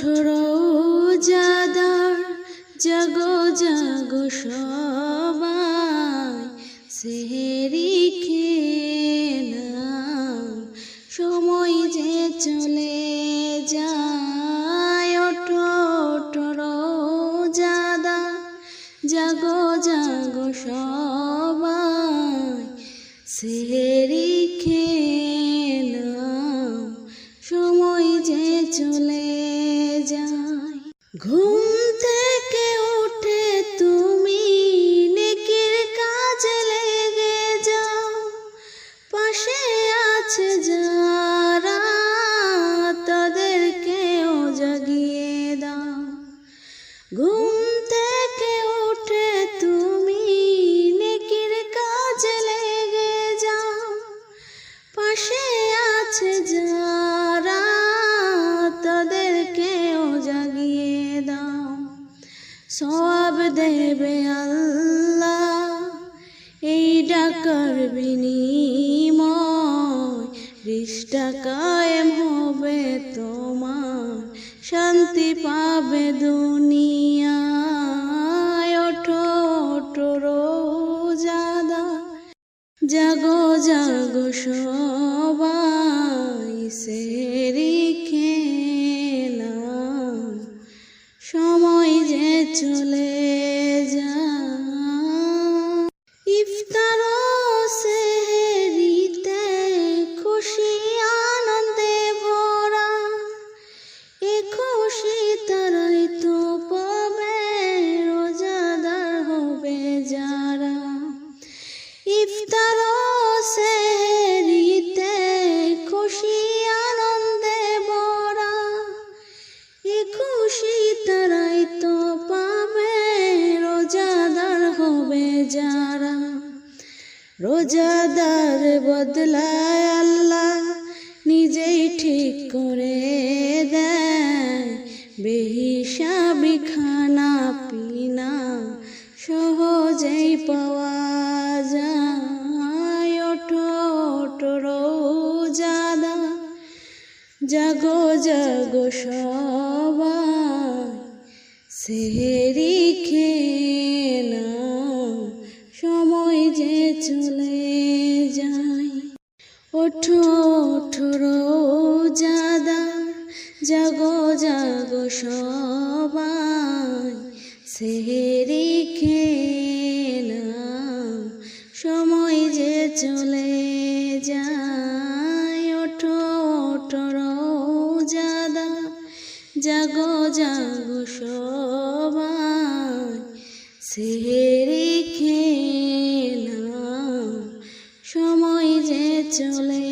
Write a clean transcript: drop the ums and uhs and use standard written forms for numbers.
ওঠো রোজাদার, জাগো জাগো সবাই, সেহরি খেয়ে নাও, সময় যে চলে যায়। ওঠো ওঠো রোজাদার, জাগো জাগো সবাই, সেহরি খেয়ে নাও, সময় যে চলে যায়। ঘুম থেকে উঠে তুমি নেকির কাজে লেগে যাও, পাশে আছে যারা তাদেরকেও জাগিয়ে দাও। ঘুম থেকে উঠে তুমি নেকির কাজে লেগে যাও, পাশে আছে যারা তাদেরকেও জাগিয়ে দাও। সওয়াব দেবে আল্লাহ এই ডাকার বিনিময়, রিশতা কায়েম হবে তোমার, শান্তি পাবে দুনিয়ায়। ওঠো ওঠো রোজাদার, জাগো জাগো সবাই, সেহরি খেয়ে নাও, সময় যে চলে যায়। ইফতার ও সেহরিতে খুশি আনন্দে ভরা, এ খুশি তারাই তো পাবে রোজাদার হবে যারা। ইফতার ও সেহরিতে খুশি আনন্দে ভরা, এ খুশি তারাই তো পাবে রোজাদার হবে যারা। রোজাদার বদলায় আল্লাহ নিজেই ঠিক করে দেয়, বেহিসাবি খানা পিনা সহজেই পাওয়া যায়। ওঠো ওঠো রোজাদার, জাগো জাগো সবাই, সেহরি খেয়ে নাও, সময় যে চলে যায়। ওঠো ওঠো রোজাদার, জাগো জাগো সবাই, সেহরি খেয়ে নাও, সময় যে চলে যায়। ওঠো ওঠো রোজাদার, জাগো জাগো সবাই, সেহরি খেয়ে নাও, সময় যে চলে